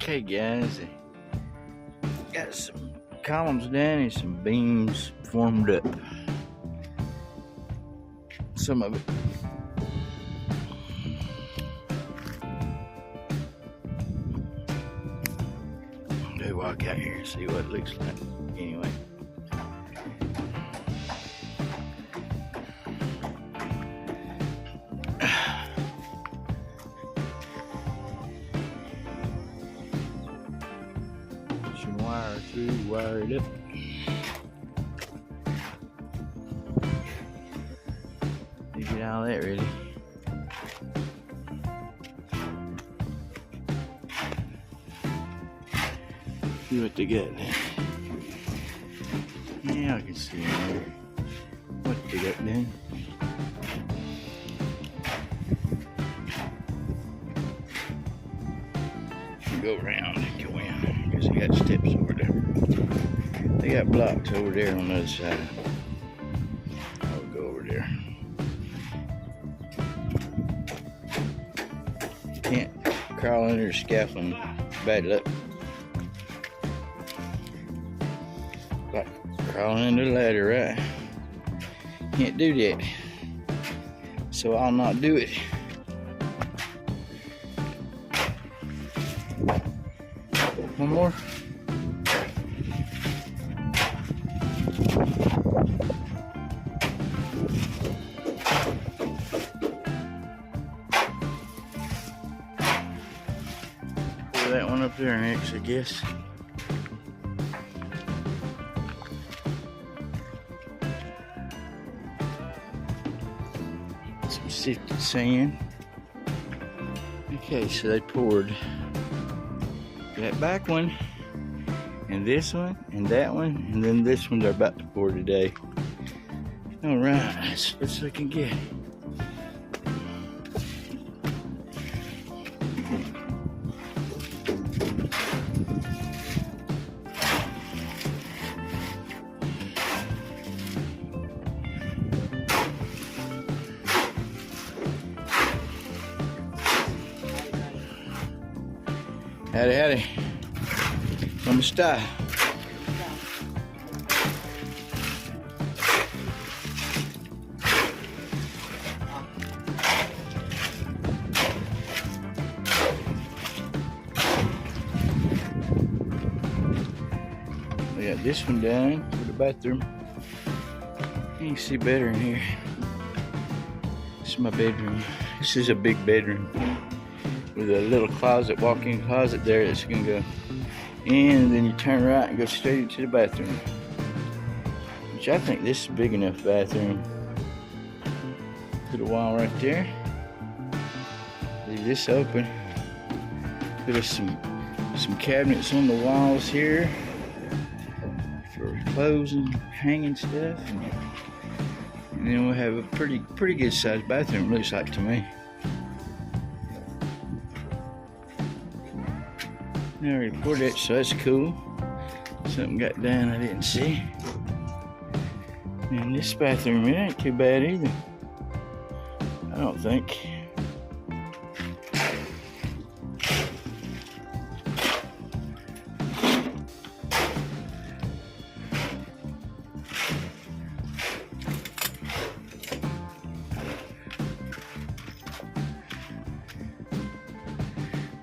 Okay guys, got some columns down and some beams formed up. Some of it. I'll walk out here and see what it looks like. Anyway. Some wire through, wired up. You get all that ready. See what they got there. Yeah, I can see there. What they got there. Go around and go in because they got steps over there. They got blocks over there on the other side. I'll go over there. You can't crawl under the scaffolding. Bad luck. Like crawling under the ladder, right? Can't do that. So I'll not do it. One more. Pour that one up there next, I guess. Some sifted sand. Okay, so they poured that back one, and this one, and that one, and then this one they're about to pour today. Alright, that's the best I can get. Howdy, howdy. Kamusta? We got this one done for the bathroom. You can see better in here. This is my bedroom. This is a big bedroom with a little closet, walk-in closet there that's gonna go in, and then you turn right and go straight into the bathroom. Which I think this is a big enough bathroom. Put a wall right there. Leave this open. Put us some cabinets on the walls here for clothes and hanging stuff, and then we'll have a pretty good sized bathroom, looks like to me. I already poured it, so that's cool. Something got done I didn't see. And this bathroom, it ain't too bad either. I don't think.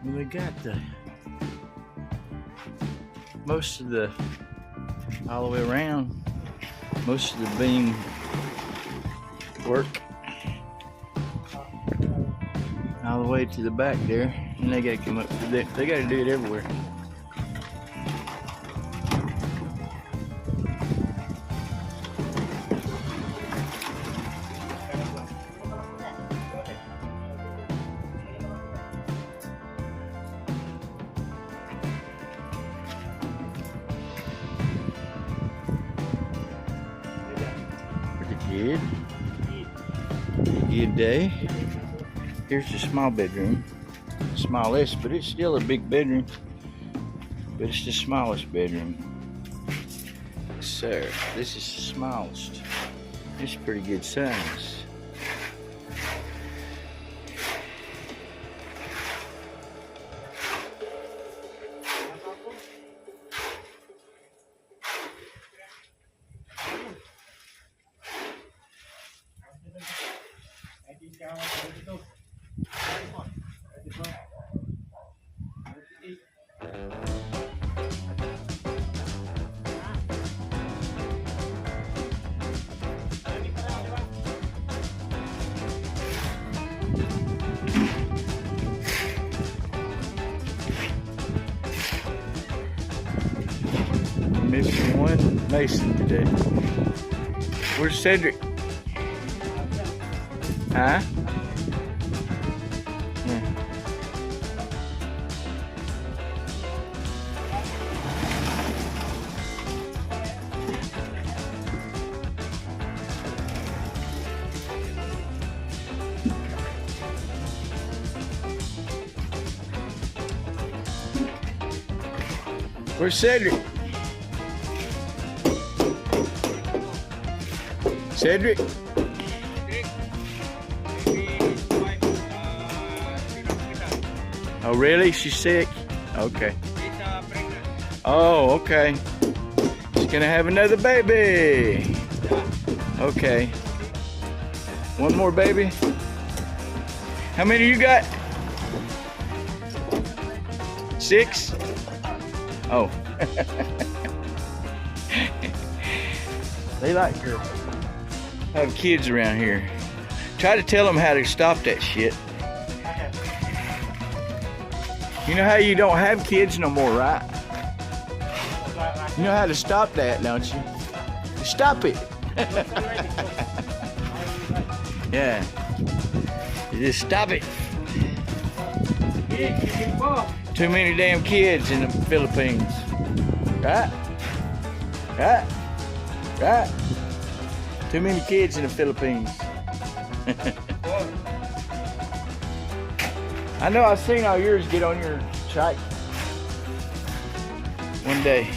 Well, they got most of the, all the way around, most of the beam work all the way to the back there, and they gotta come up to that. They gotta do it everywhere. Good day. Here's the small bedroom. Smallest, but it's still a big bedroom. But it's the smallest bedroom. So, this is the smallest. It's pretty good size. missing one Mason today. Where's Cedric? Huh? Where's Cedric? Cedric? Oh, really? She's sick? Okay. Oh, okay. She's gonna have another baby. Okay. One more baby? How many you got? 6? Oh. They like to have kids around here. Try to tell them how to stop that shit. You know how you don't have kids no more, right? You know how to stop that, don't you? Stop it. Yeah. You just stop it. Too many damn kids in the Philippines. Right? Right? Right? Too many kids in the Philippines. I know I've seen all yours get on your site one day.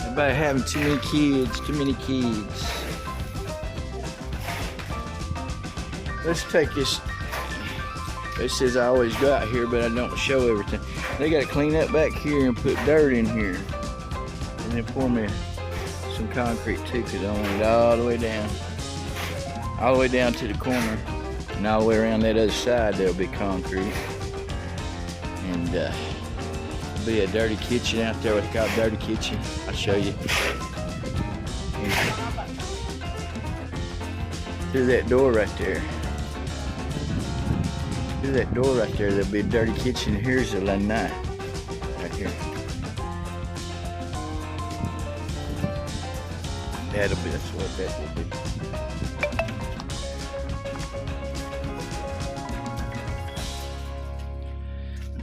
About having too many kids, too many kids. Let's take this. It says I always go out here, but I don't show everything. They got to clean up back here and put dirt in here. And then pour me some concrete too, because I want it all the way down. All the way down to the corner. And all the way around that other side, there'll be concrete. And there'll be a dirty kitchen out there, what they call a dirty kitchen. I'll show you. And through that door right there. Through that door right there, there'll be a dirty kitchen. Here's the lanai. Right here. That'll be, that's what that will be.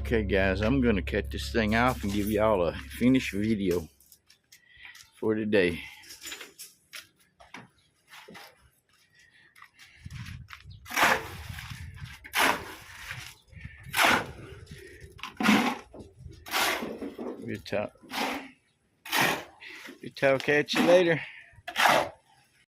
Okay guys, I'm gonna cut this thing off and give y'all a finished video for today. Good talk. Good talk. Catch you later.